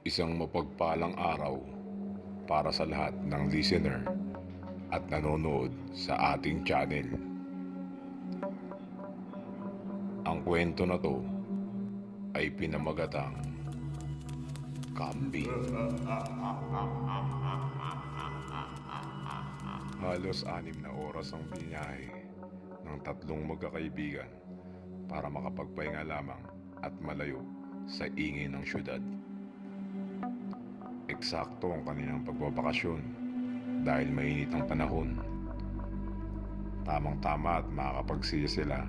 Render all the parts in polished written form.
Isang mapagpalang araw para sa lahat ng listener at nanonood sa ating channel. Ang kwento na to ay pinamagatang Kambing. Halos 6 na oras ang biniyahe ng tatlong magkakaibigan para makapagpahinga lamang at malayo sa ingay ng syudad. Eksakto ang kanilang pagbabakasyon dahil mainit ang panahon. Tamang-tama at makakapagsiya sila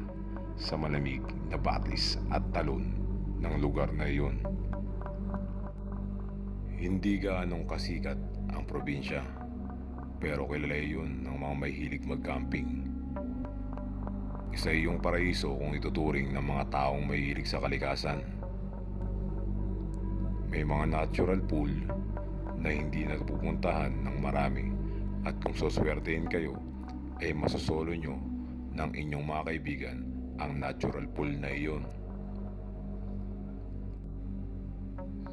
sa malamig na batis at talon ng lugar na iyon. Hindi gaanong kasikat ang probinsya, pero kilala iyon ng mga mahilig mag-camping. Isa iyong paraiso kung ituturing ng mga taong mahilig sa kalikasan. May mga natural pool na hindi napupuntahan ng marami, at kung soswertein kayo ay masosolo nyo ng inyong mga kaibigan ang natural pool na iyon.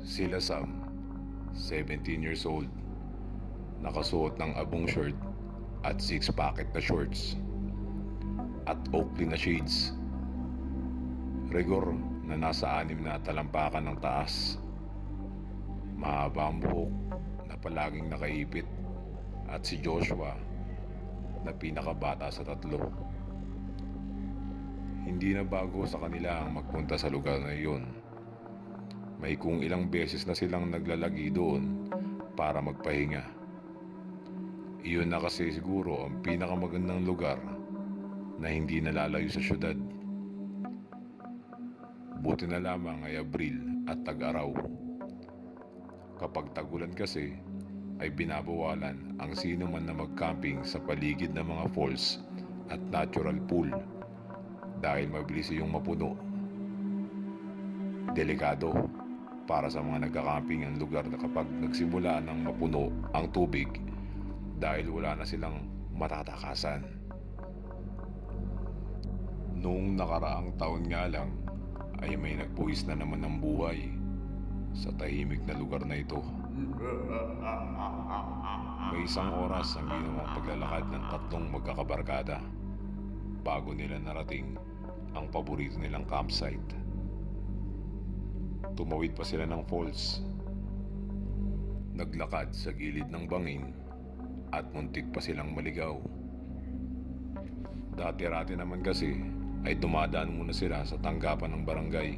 Sila Sam, 17 years old, nakasuot ng abong shirt at 6-pocket na shorts at Oakley na shades. Rigor na nasa 6 na talampakan ng taas. Mahaba ang buhok na palaging nakaipit, at si Joshua na pinakabata sa tatlo. Hindi na bago sa kanila ang magpunta sa lugar na iyon. May kung ilang beses na silang naglalagi doon para magpahinga. Iyon na kasi siguro ang pinakamagandang lugar na hindi nalalayo sa syudad. Buti na lamang ay Abril at tag-araw. Kapag tagulan kasi ay binabawalan ang sino man na mag-camping sa paligid ng mga falls at natural pool dahil mabilis iyong mapuno. Delikado para sa mga nagka-camping ang lugar na kapag nagsimula ng mapuno ang tubig dahil wala na silang matatakasan. Noong nakaraang taon nga lang ay may nagbuwis na naman ng buhay sa tahimik na lugar na ito. May isang oras ang ginawang paglalakad ng tatlong magkakabarkada bago nila narating ang paborito nilang campsite. Tumawid pa sila ng falls, naglakad sa gilid ng bangin, at muntik pa silang maligaw. Dati-rati naman kasi ay dumadaan muna sila sa tanggapan ng barangay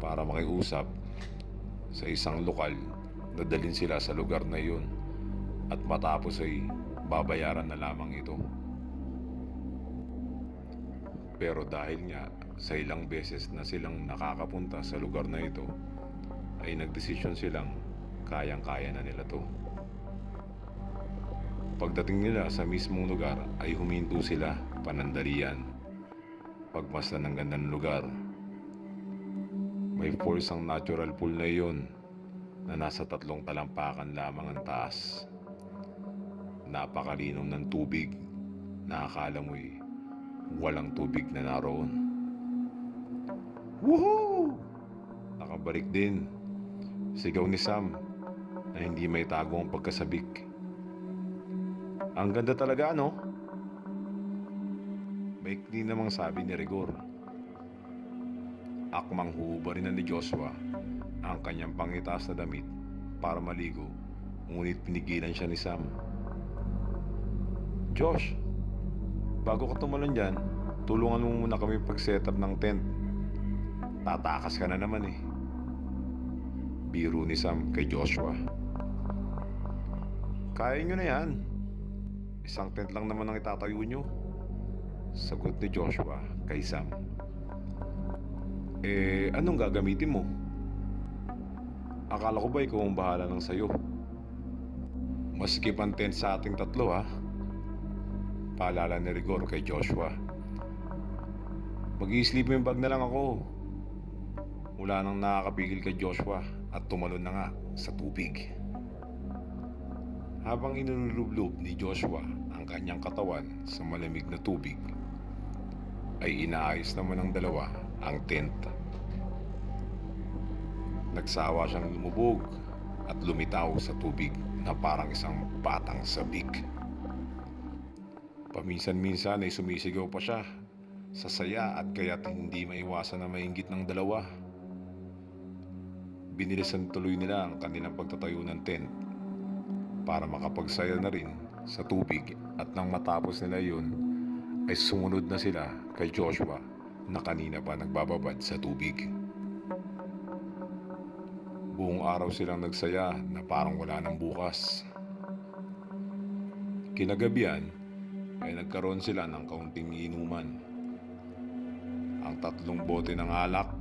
para makiusap sa isang lokal na dalhin sila sa lugar na iyon, at matapos ay babayaran na lamang ito. Pero dahil nga sa ilang beses na silang nakakapunta sa lugar na ito, ay nagdesisyon silang kayang-kaya na nila to. Pagdating nila sa mismong lugar ay huminto sila panandalian. Pagmasdan ng ganda ng lugar, may falls ang natural pool na iyon na nasa 3 talampakan lamang ang taas. Napakalinom ng tubig na akala mo'y walang tubig na naroon. Woohoo! Nakabalik din. Sigaw ni Sam na hindi may tago ang pagkasabik. Ang ganda talaga, ano? Maikli namang sabi ni Rigor. Akmang huhubarin na ni Joshua ang kanyang pangitaas na damit para maligo, ngunit pinigilan siya ni Sam. Josh, bago ka tumalon dyan, tulungan mo muna kami pag-setup ng tent. Tatakas ka na naman eh. Biro ni Sam kay Joshua. Kaya nyo na yan. Isang tent lang naman ang itatayo nyo, sagot ni Joshua kay Sam. Anong gagamitin mo? Akala ko ba ikaw ang bahala ng sayo? Maskip ang tent sa ating tatlo, ha? Paalala ni Rigor kay Joshua. Mag-i-sleeping bag na lang ako. Wala nang nakakapigil kay Joshua at tumalon na nga sa tubig. Habang inulublob ni Joshua ang kanyang katawan sa malamig na tubig, ay inaayos naman ng dalawa ang tent. Nagsawa siyang lumubog at lumitaw sa tubig na parang isang batang sabik. Paminsan-minsan ay sumisigaw pa siya sa saya at kaya't hindi maiwasan na mainggit ng dalawa. Binilisan tuloy nila ang kanilang pagtatayo ng tent para makapagsaya na rin sa tubig, at nang matapos nila yun ay sumunod na sila kay Joshua na kanina pa nagbababad sa tubig. Buong araw silang nagsaya na parang wala nang bukas. Kinagabihan ay nagkaroon sila ng kaunting inuman. Ang 3 bote ng alak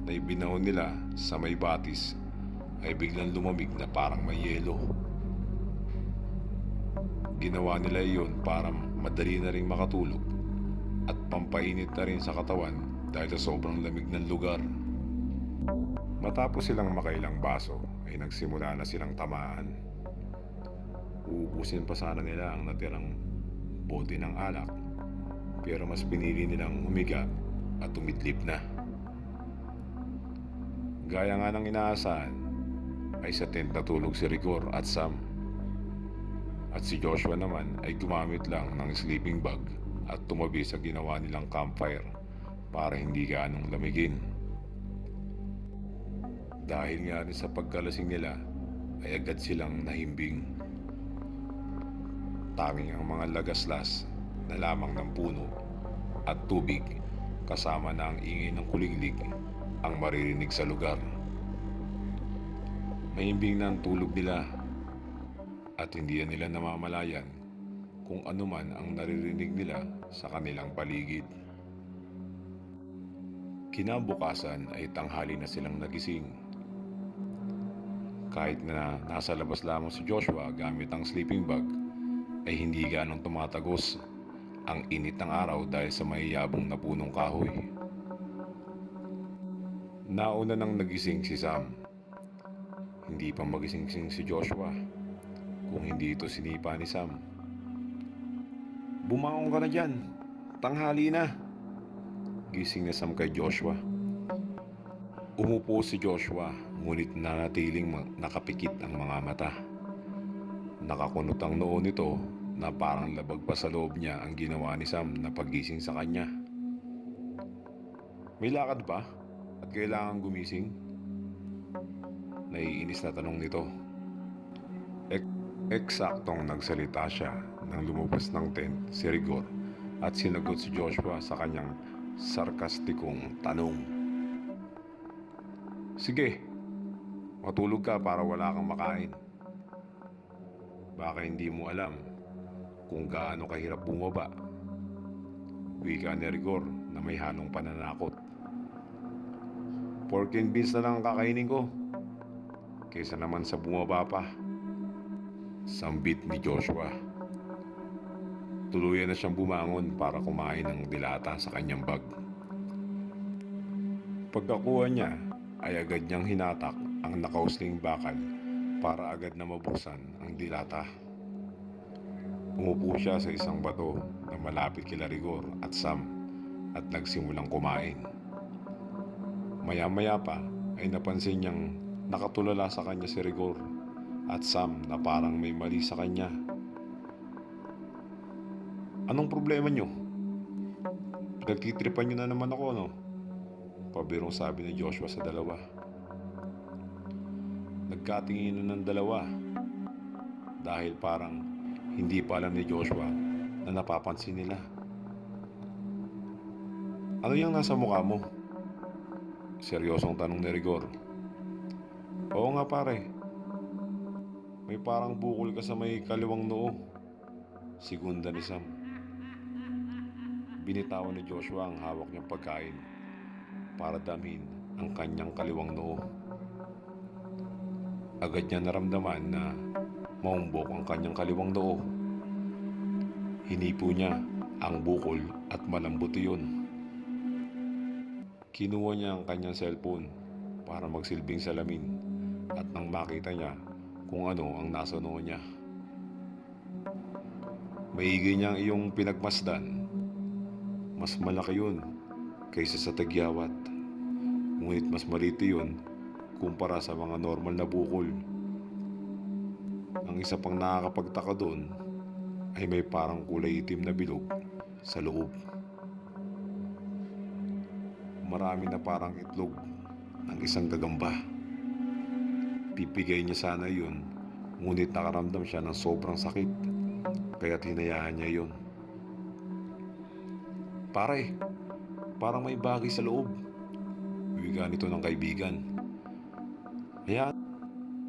na ibinahon nila sa may batis ay biglang lumamig na parang may yelo. Ginawa nila iyon para madali na rin makatulog at pampainit na rin sa katawan dahil sa sobrang lamig ng lugar. Matapos silang makailang baso ay nagsimula na silang tamaan. Uubusin pa sana nila ang natirang bote ng alak, pero mas pinili nilang humiga at umidlip na. Gaya nga ng inaasahan ay sa tent natulog si Rigor at Sam, at si Joshua naman ay gumamit lang ng sleeping bag at tumabi sa ginawa nilang campfire para hindi gaanong lamigin. Dahil nga rin sa pagkalasing nila ay agad silang nahimbing. Tanging ang mga lagaslas na lamang ng puno at tubig kasama na ang ingay ng kuliglig ang maririnig sa lugar. Mahimbing na ang tulog nila at hindi nila namamalayan kung ano man ang naririnig nila sa kanilang paligid. Kinabukasan ay tanghali na silang nagising. Kahit na nasa labas lamang si Joshua gamit ang sleeping bag, ay hindi ganong tumatagos ang init ng araw dahil sa mayayabong na punong kahoy. Nauna nang nagising si Sam. Hindi pa magising si Joshua kung hindi ito sinipa ni Sam. "Bumangon ka na dyan, tanghali na," gising na Sam kay Joshua. Umupo si Joshua, ngunit nanatiling nakapikit ang mga mata. Nakakunot ang noo nito na parang labag pa sa loob niya ang ginawa ni Sam na paggising sa kanya. "May lakad ba? At kailangan gumising?" Naiinis na tanong nito. Eksaktong nagsalita siya nang lumabas ng tent si Rigor at sinagot si Joshua sa kanyang sarkastikong tanong. "Sige, matulog ka para wala kang makain. Baka hindi mo alam kung gaano kahirap bumaba," wika ni Rigor na may halong pananakot. "Pork and beans na lang ang kakainin ko, kaysa naman sa bumaba pa," sambit ni Joshua. Tuluyan na siyang bumangon para kumain ng dilata sa kanyang bag. Pagkakuha niya ay agad niyang hinatak ang nakausling bakal para agad na mabuksan ang dilata. Umupo siya sa isang bato na malapit kila Rigor at Sam at nagsimulang kumain. Maya-maya pa ay napansin niyang nakatulala sa kanya si Rigor at Sam na parang may mali sa kanya. "Anong problema niyo? Pinagtitripan niyo na naman ako, no?" Pabirong sabi ni Joshua sa dalawa. Nagkatinginan ng dalawa dahil parang hindi pa alam ni Joshua na napapansin nila. "Ano yung nasa mukha mo?" Seryosong tanong ni Rigor. "Oo nga pare, may parang bukol ka sa may kaliwang noo," sigunda ni Sam. Binitawan ni Joshua ang hawak niyang pagkain para damhin ang kanyang kaliwang noo. Agad niya naramdaman na maumbok ang kanyang kaliwang noo. Hinipo niya ang bukol at malambot iyon. Kinuha niya ang kanyang cellphone para magsilbing salamin at nang makita niya kung ano ang nasa noo niya. Maigi niyang iyong pinagmasdan. Mas malaki yun kaysa sa tagyawat. Ngunit mas maliit yun kumpara sa mga normal na bukol. Ang isa pang nakakapagtaka doon ay may parang kulay itim na bilog sa loob. Marami na parang itlog ng isang gagamba. Pipigay niya sana yun, ngunit nakaramdam siya ng sobrang sakit, kaya't hinayaan niya yun. Pare, parang may bagay sa loob, wiga nito ng kaibigan.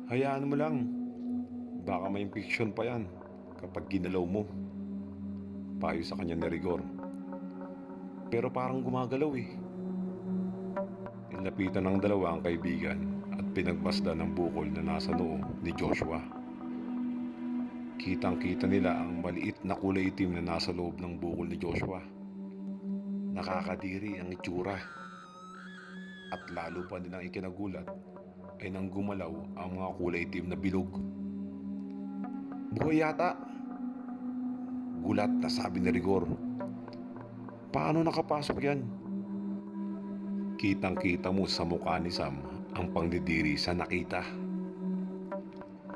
Hayaan mo lang, baka may infection pa yan kapag ginalaw mo, payo sa kanya ni Rigor. Pero parang gumagalaw eh. Nilapitan ng dalawa ang kaibigan at pinagmasdan ng bukol na nasa noo ni Joshua. Kitang-kita nila ang maliit na kulay itim na nasa loob ng bukol ni Joshua. Nakakadiri ang itsura. At lalo pa nilang ikinagulat ay nang gumalaw ang mga kulay itim na bilog. Buhay yata! Gulat na sabi ni Rigor. Paano nakapasok yan? Kitang-kita mo sa mukha ni Sam ang pangdidiri sa nakita.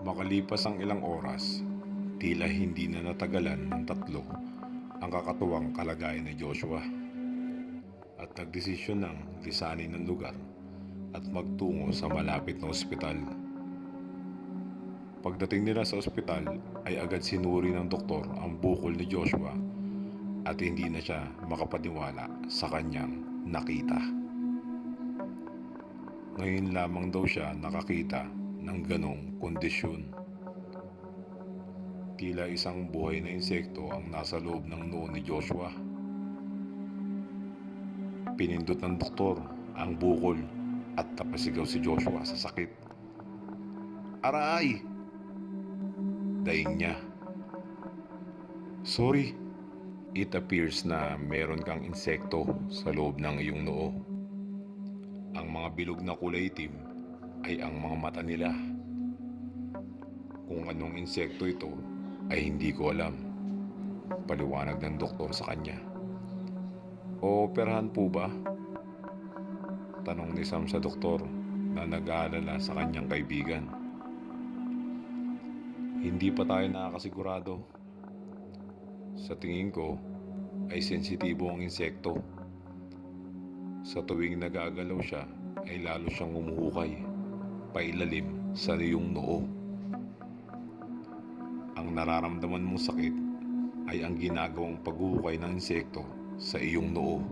Makalipas ang ilang oras, tila hindi na natagalan ng tatlo ang kakatuwang kalagayan ni Joshua. At nagdesisyon ng lisanin ng lugar at magtungo sa malapit na ospital. Pagdating nila sa ospital ay agad sinuri ng doktor ang bukol ni Joshua at hindi na siya makapaniwala sa kanyang nakita. Ngayon lamang daw siya nakakita ng ganong kondisyon. Tila isang buhay na insekto ang nasa loob ng noo ni Joshua. Pinindot ng doktor ang bukol at napasigaw si Joshua sa sakit. Aray! Daing niya. Sorry, it appears na meron kang insekto sa loob ng iyong noo. Ang mga bilog na kulay itim ay ang mga mata nila. Kung anong insekto ito ay hindi ko alam, paliwanag ng doktor sa kanya. Ooperahan po ba? Tanong ni Sam sa doktor na nag-aalala sa kanyang kaibigan. Hindi pa tayo nakakasigurado. Sa tingin ko ay sensitibo ang insekto. Sa tuwing nagagalaw siya ay lalo siyang umuhukay pailalim sa iyong noo. Ang nararamdaman mong sakit ay ang ginagawang paghuhukay ng insekto sa iyong noo.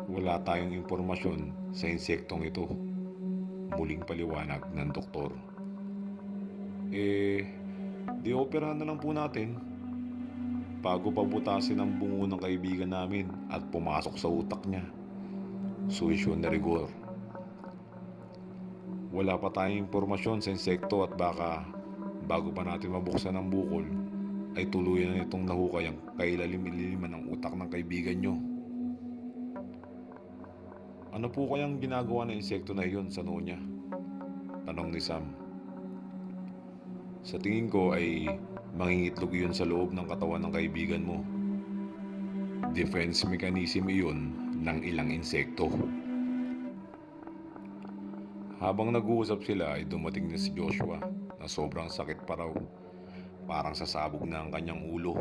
Wala tayong impormasyon sa insektong ito, muling paliwanag ng doktor. Di operahan na lang po natin bago pabutasin ang bungo ng kaibigan namin at pumasok sa utak niya. Suwisyon na Rigor. Wala pa tayong impormasyon sa insekto at baka bago pa natin mabuksan ang bukol ay tuluyan na itong nahukay ang kailalim-ililiman ng utak ng kaibigan nyo. Ano po kayang ginagawa ng insekto na iyon sa noo niya? Tanong ni Sam. Sa tingin ko ay mangingitlog iyon sa loob ng katawan ng kaibigan mo. Defense mechanism iyon ng ilang insekto. Habang nag-uusap sila ay dumating na si Joshua na sobrang sakit pa raw. Parang sasabog na ang kanyang ulo.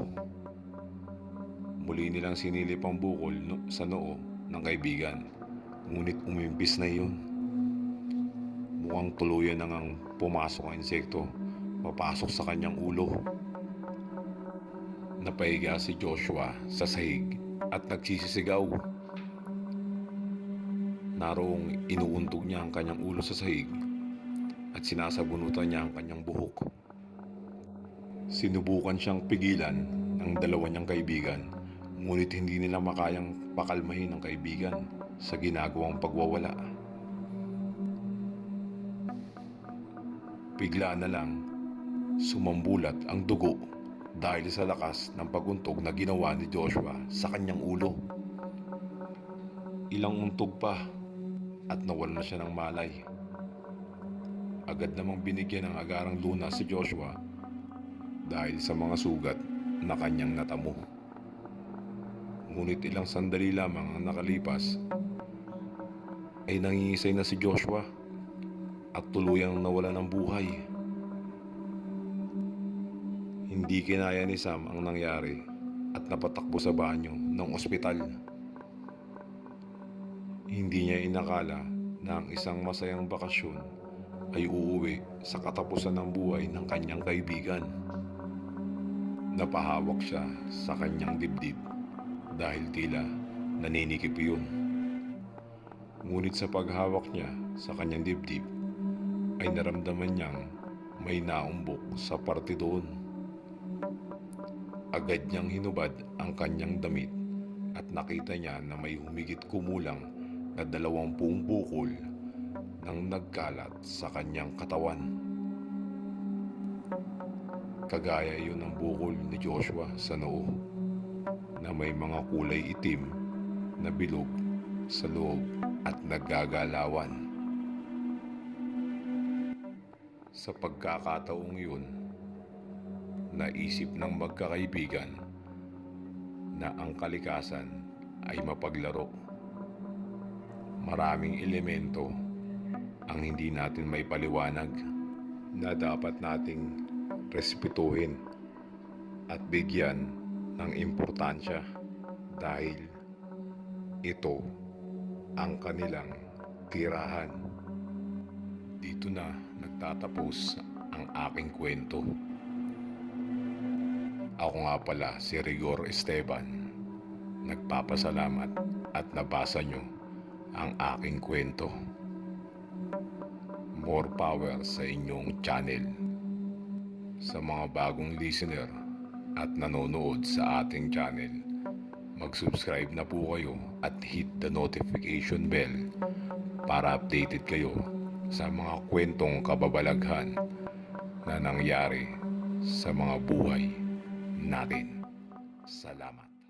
Muli nilang sinilip ang bukol sa noo ng kaibigan. Ngunit umimpis na iyon. Mukhang tuluyan nang pumasok ang insekto papasok sa kanyang ulo. Napahiga si Joshua sa sahig at nagsisisigaw. Naroong inuuntog niya ang kanyang ulo sa sahig at sinasabunutan niya ang kanyang buhok. Sinubukan siyang pigilan ng dalawa niyang kaibigan, ngunit hindi nila makayang pakalmahin ang kaibigan sa ginagawang pagwawala. Bigla na lang sumambulat ang dugo dahil sa lakas ng paguntog na ginawa ni Joshua sa kanyang ulo. Ilang untog pa at nawalan na siya ng malay. Agad namang binigyan ng agarang lunas si Joshua dahil sa mga sugat na kanyang natamo. Ngunit ilang sandali lamang ang nakalipas ay nangingisay na si Joshua at tuluyang nawala ng buhay. Hindi kinaya ni Sam ang nangyari at napatakbo sa banyo ng ospital. Hindi niya inakala na ang isang masayang bakasyon ay uuwi sa katapusan ng buhay ng kanyang kaibigan. Napahawak siya sa kanyang dibdib dahil tila naninikip iyon. Ngunit sa paghawak niya sa kanyang dibdib ay naramdaman niyang may naumbok sa parte doon. Agad niyang hinubad ang kanyang damit at nakita niya na may humigit kumulang na 20 bukol nang nagkalat sa kanyang katawan. Kagaya iyon ng bukol ni Joshua sa noo na may mga kulay itim na bilog sa loob at naggagalawan. Sa pagkakataong yun, naisip ng magkakaibigan na ang kalikasan ay mapaglaro. Maraming elemento ang hindi natin may paliwanag na dapat nating respetuhin at bigyan ng importansya dahil ito ang kanilang tirahan. Dito na nagtatapos ang aking kwento. Ako nga pala si Rigor Esteban. Nagpapasalamat at nabasa nyo ang aking kwento. More power sa inyong channel. Sa mga bagong listener at nanonood sa ating channel, mag-subscribe na po kayo at hit the notification bell para updated kayo sa mga kwentong kababalaghan na nangyari sa mga buhay natin. Salamat.